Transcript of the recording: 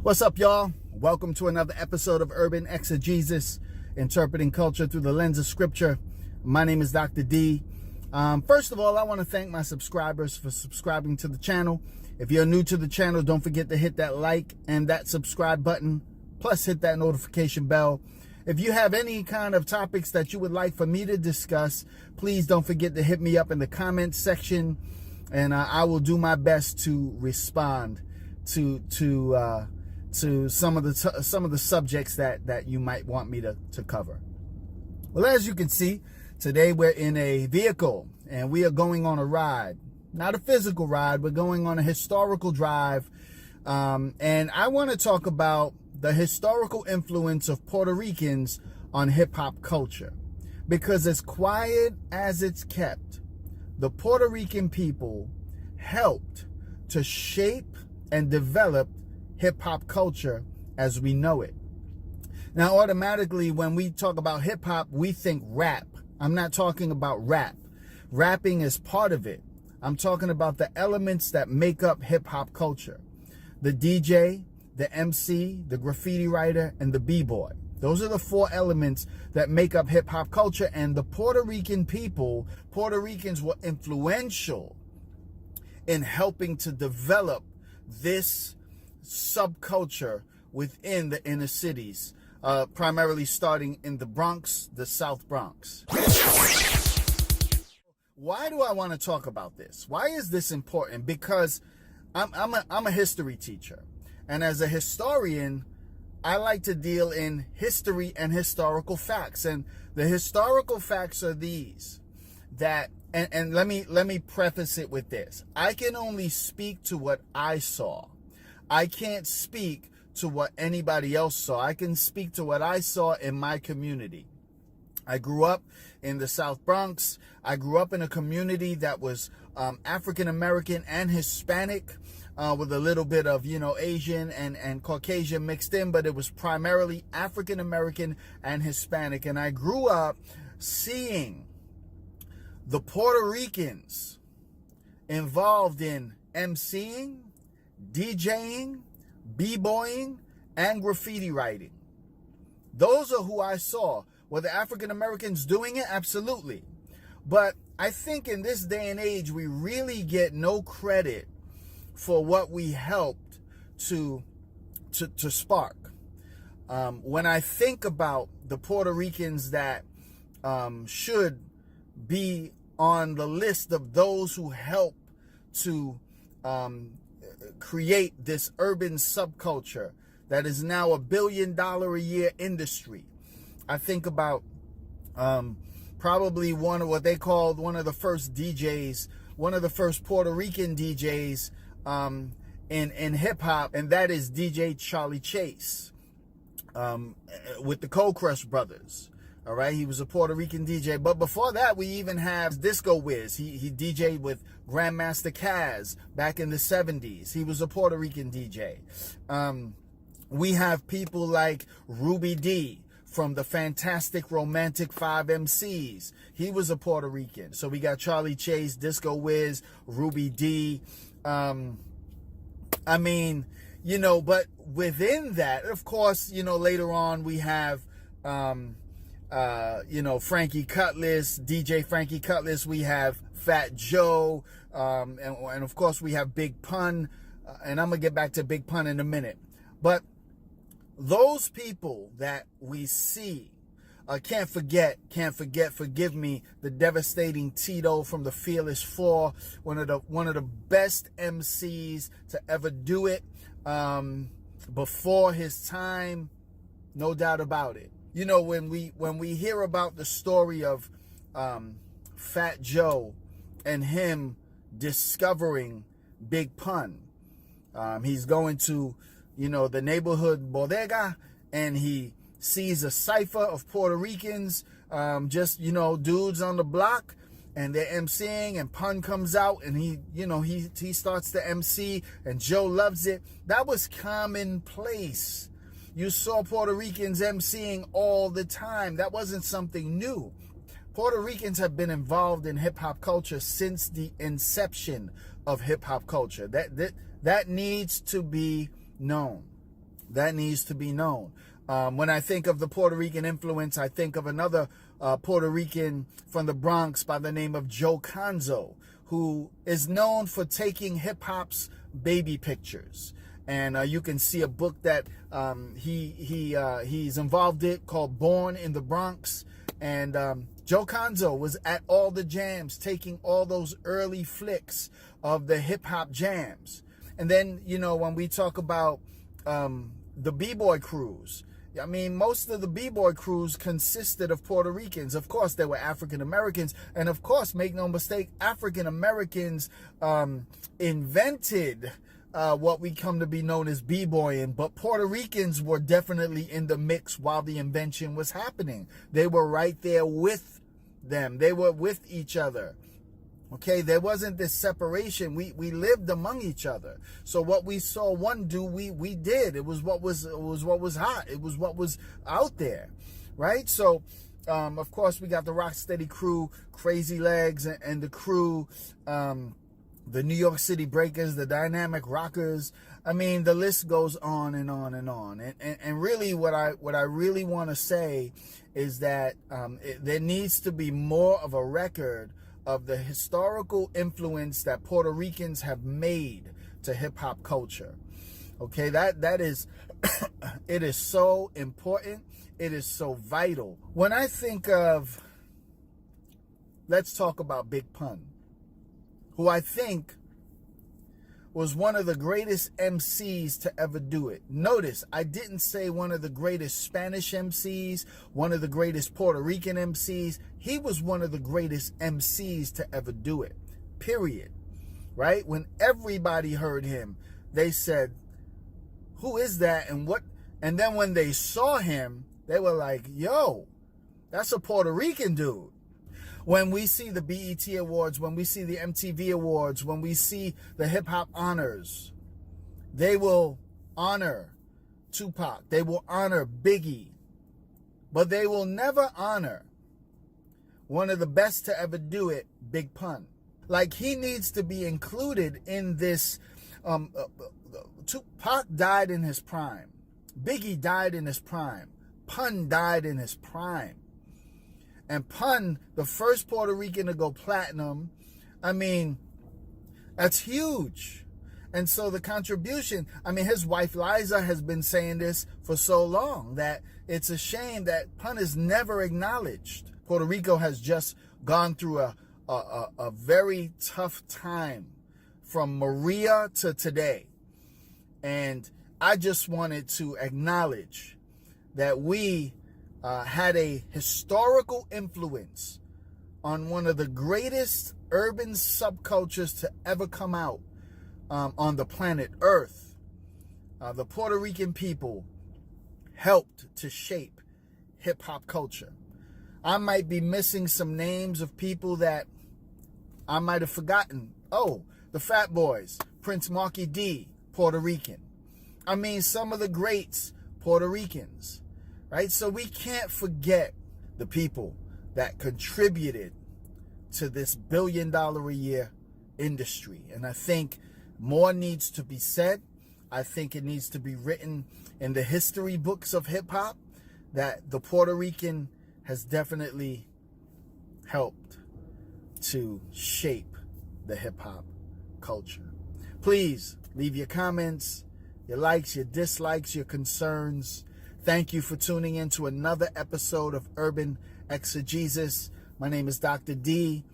What's up, y'all? Welcome to another episode of Urban Exegesis, interpreting culture through the lens of scripture. My name is Dr. D. First of all, I want to thank my subscribers for subscribing to the channel. If you're new to the channel, don't forget to hit that like and that subscribe button, plus hit that notification bell. If you have any kind of topics that you would like for me to discuss, please don't forget to hit me up in the comments section, and I will do my best to respond to some of the subjects that you might want me to cover. Well, as you can see, today we're in a vehicle and we are going on a ride. Not a physical ride, we're going on a historical drive. And I want to talk about the historical influence of Puerto Ricans on hip-hop culture. Because as quiet as it's kept, the Puerto Rican people helped to shape and develop hip-hop culture as we know it. Now, automatically, when we talk about hip-hop, we think rap. I'm not talking about rap. Rapping is part of it. I'm talking about the elements that make up hip-hop culture. The DJ, the MC, the graffiti writer, and the b-boy. Those are the four elements that make up hip-hop culture. And the Puerto Rican people, Puerto Ricans, were influential in helping to develop this subculture within the inner cities, primarily starting in the Bronx, the South Bronx. Why do I want to talk about this? Why is this important? Because I'm a history teacher, and as a historian, I like to deal in history and historical facts. And the historical facts are these: that, and let me preface it with this: I can only speak to what I saw. I can't speak to what anybody else saw. I can speak to what I saw in my community. I grew up in the South Bronx. I grew up in a community that was African American and Hispanic, with a little bit of, Asian and Caucasian mixed in, but it was primarily African American and Hispanic. And I grew up seeing the Puerto Ricans involved in MCing, DJing, b-boying, and graffiti writing. Those are who I saw. Were the African Americans doing it? Absolutely. But I think in this day and age, we really get no credit for what we helped to spark. When I think about the Puerto Ricans that should be on the list of those who helped to create this urban subculture that is now $1 billion a year industry, I think about probably one of what they called one of the first DJs, one of the first Puerto Rican DJs in hip hop, and that is DJ Charlie Chase, with the Cold Crush Brothers. All right, he was a Puerto Rican DJ. But before that, we even have Disco Wiz. He DJ'd with Grandmaster Caz back in the 70s. He was a Puerto Rican DJ. We have people like Ruby D from the Fantastic Romantic 5 MCs. He was a Puerto Rican. So we got Charlie Chase, Disco Wiz, Ruby D. But within that, of course, later on we have Frankie Cutlass, DJ Frankie Cutlass. We have Fat Joe, and of course we have Big Pun, and I'm gonna get back to Big Pun in a minute. But those people that we see, can't forget, forgive me, the devastating Tito from the Fearless Four, one of the best MCs to ever do it, before his time, no doubt about it. When we hear about the story of Fat Joe and him discovering Big Pun, he's going to, the neighborhood bodega, and he sees a cipher of Puerto Ricans, dudes on the block, and they're MCing, and Pun comes out, and he starts to MC, and Joe loves it. That was commonplace. You saw Puerto Ricans MCing all the time. That wasn't something new. Puerto Ricans have been involved in hip-hop culture since the inception of hip-hop culture. That needs to be known. That needs to be known. When I think of the Puerto Rican influence, I think of another Puerto Rican from the Bronx by the name of Joe Conzo, who is known for taking hip-hop's baby pictures. And you can see a book that he's involved in called Born in the Bronx. And Joe Conzo was at all the jams, taking all those early flicks of the hip-hop jams. And then, you know, when we talk about the B-boy crews, I mean, most of the B-boy crews consisted of Puerto Ricans. Of course, there were African Americans. And of course, make no mistake, African Americans invented what we come to be known as B-boying. But Puerto Ricans were definitely in the mix while the invention was happening. They were right there with them. They were with each other. Okay, there wasn't this separation. We lived among each other. So what we saw one do, we did. It was what was hot. It was what was out there, right? So, of course, we got the Rocksteady crew, Crazy Legs, and the crew, the New York City Breakers, the Dynamic Rockers. I mean, the list goes on and on and on. And really, what I really want to say is that there needs to be more of a record of the historical influence that Puerto Ricans have made to hip-hop culture. Okay, that is, it is so important. It is so vital. When I think of, let's talk about Big Pun, who I think was one of the greatest MCs to ever do it. Notice, I didn't say one of the greatest Spanish MCs, one of the greatest Puerto Rican MCs. He was one of the greatest MCs to ever do it, period. Right? When everybody heard him, they said, who is that and what? And then when they saw him, they were like, yo, that's a Puerto Rican dude. When we see the BET Awards, when we see the MTV Awards, when we see the Hip Hop Honors, they will honor Tupac. They will honor Biggie. But they will never honor one of the best to ever do it, Big Pun. Like, he needs to be included in this. Tupac died in his prime. Biggie died in his prime. Pun died in his prime. And Pun, the first Puerto Rican to go platinum, I mean, that's huge. And so the contribution, I mean, his wife Liza has been saying this for so long that it's a shame that Pun is never acknowledged. Puerto Rico has just gone through a very tough time from Maria to today. And I just wanted to acknowledge that we had a historical influence on one of the greatest urban subcultures to ever come out on the planet Earth. The Puerto Rican people helped to shape hip-hop culture. I might be missing some names of people that I might have forgotten. Oh, the Fat Boys, Prince Marky D, Puerto Rican. I mean, some of the greats, Puerto Ricans. Right? So we can't forget the people that contributed to this $1 billion a year industry. And I think more needs to be said. I think it needs to be written in the history books of hip hop that the Puerto Rican has definitely helped to shape the hip hop culture. Please leave your comments, your likes, your dislikes, your concerns. Thank you for tuning in to another episode of Urban Exegesis. My name is Dr. D.